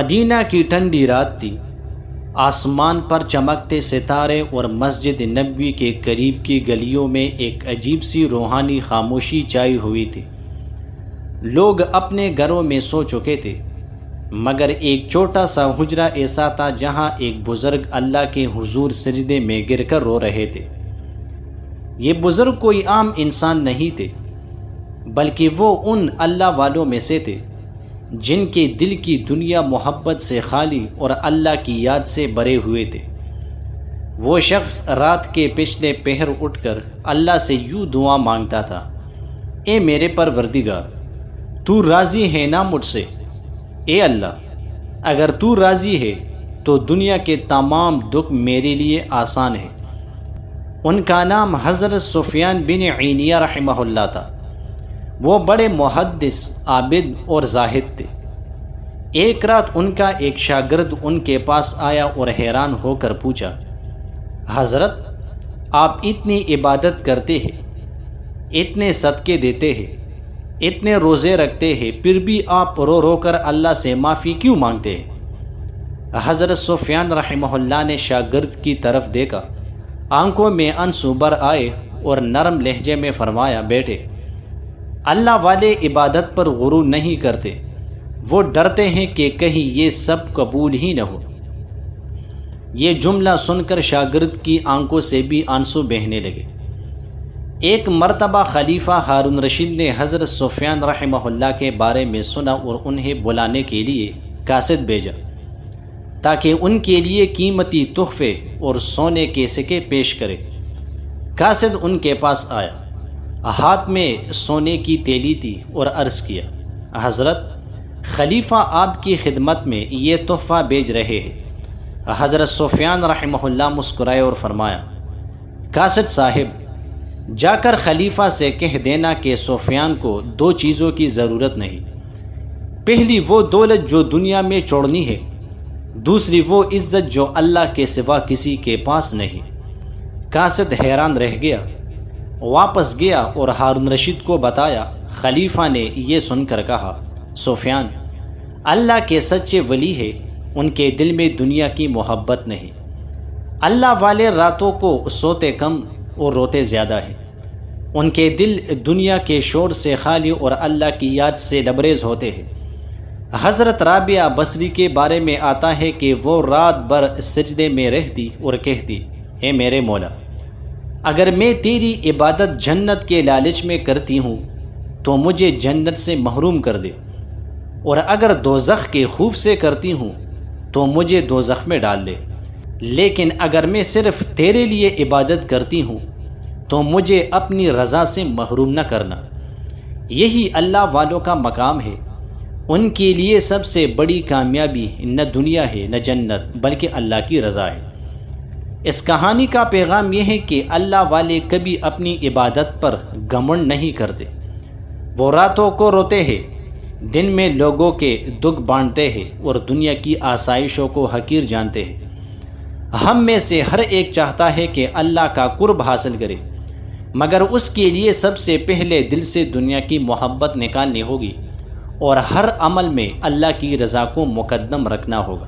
مدینہ کی ٹھنڈی رات تھی۔ آسمان پر چمکتے ستارے اور مسجد نبوی کے قریب کی گلیوں میں ایک عجیب سی روحانی خاموشی چھائی ہوئی تھی۔ لوگ اپنے گھروں میں سو چکے تھے، مگر ایک چھوٹا سا حجرہ ایسا تھا جہاں ایک بزرگ اللہ کے حضور سجدے میں گر کر رو رہے تھے۔ یہ بزرگ کوئی عام انسان نہیں تھے، بلکہ وہ ان اللہ والوں میں سے تھے جن کے دل کی دنیا محبت سے خالی اور اللہ کی یاد سے بھرے ہوئے تھے۔ وہ شخص رات کے پچھلے پہر اٹھ کر اللہ سے یوں دعا مانگتا تھا: اے میرے پروردگار، تو راضی ہے نا مجھ سے؟ اے اللہ، اگر تو راضی ہے تو دنیا کے تمام دکھ میرے لیے آسان ہیں۔ ان کا نام حضرت سفیان بن عینیہ رحمہ اللہ تھا۔ وہ بڑے محدث، عابد اور زاہد تھے۔ ایک رات ان کا ایک شاگرد ان کے پاس آیا اور حیران ہو کر پوچھا: حضرت، آپ اتنی عبادت کرتے ہیں، اتنے صدقے دیتے ہیں، اتنے روزے رکھتے ہیں، پھر بھی آپ رو رو کر اللہ سے معافی کیوں مانگتے ہیں؟ حضرت سفیان رحمہ اللہ نے شاگرد کی طرف دیکھا، آنکھوں میں آنسو بھر آئے اور نرم لہجے میں فرمایا: بیٹے، اللہ والے عبادت پر غرور نہیں کرتے، وہ ڈرتے ہیں کہ کہیں یہ سب قبول ہی نہ ہو۔ یہ جملہ سن کر شاگرد کی آنکھوں سے بھی آنسو بہنے لگے۔ ایک مرتبہ خلیفہ ہارون رشید نے حضرت سفیان رحمہ اللہ کے بارے میں سنا اور انہیں بلانے کے لیے قاصد بھیجا تاکہ ان کے لیے قیمتی تحفے اور سونے کے سکے پیش کرے۔ قاصد ان کے پاس آیا، ہاتھ میں سونے کی تیلی تھی، اور عرض کیا: حضرت، خلیفہ آپ کی خدمت میں یہ تحفہ بھیج رہے ہیں۔ حضرت سفیان رحمہ اللہ مسکرائے اور فرمایا: قاصد صاحب، جا کر خلیفہ سے کہہ دینا کہ سفیان کو دو چیزوں کی ضرورت نہیں۔ پہلی وہ دولت جو دنیا میں چھوڑنی ہے، دوسری وہ عزت جو اللہ کے سوا کسی کے پاس نہیں۔ قاصد حیران رہ گیا، واپس گیا اور ہارون رشید کو بتایا۔ خلیفہ نے یہ سن کر کہا: سفیان اللہ کے سچے ولی ہے، ان کے دل میں دنیا کی محبت نہیں۔ اللہ والے راتوں کو سوتے کم اور روتے زیادہ ہیں۔ ان کے دل دنیا کے شور سے خالی اور اللہ کی یاد سے لبریز ہوتے ہیں۔ حضرت رابعہ بصری کے بارے میں آتا ہے کہ وہ رات بھر سجدے میں رہتی اور کہتی: اے میرے مولا، اگر میں تیری عبادت جنت کے لالچ میں کرتی ہوں تو مجھے جنت سے محروم کر دے، اور اگر دوزخ کے خوف سے کرتی ہوں تو مجھے دوزخ میں ڈال دے، لیکن اگر میں صرف تیرے لیے عبادت کرتی ہوں تو مجھے اپنی رضا سے محروم نہ کرنا۔ یہی اللہ والوں کا مقام ہے۔ ان کے لیے سب سے بڑی کامیابی نہ دنیا ہے نہ جنت، بلکہ اللہ کی رضا ہے۔ اس کہانی کا پیغام یہ ہے کہ اللہ والے کبھی اپنی عبادت پر گھمنڈ نہیں کرتے۔ وہ راتوں کو روتے ہیں، دن میں لوگوں کے دکھ بانٹتے ہیں اور دنیا کی آسائشوں کو حقیر جانتے ہیں۔ ہم میں سے ہر ایک چاہتا ہے کہ اللہ کا قرب حاصل کرے، مگر اس کے لیے سب سے پہلے دل سے دنیا کی محبت نکالنی ہوگی اور ہر عمل میں اللہ کی رضا کو مقدم رکھنا ہوگا۔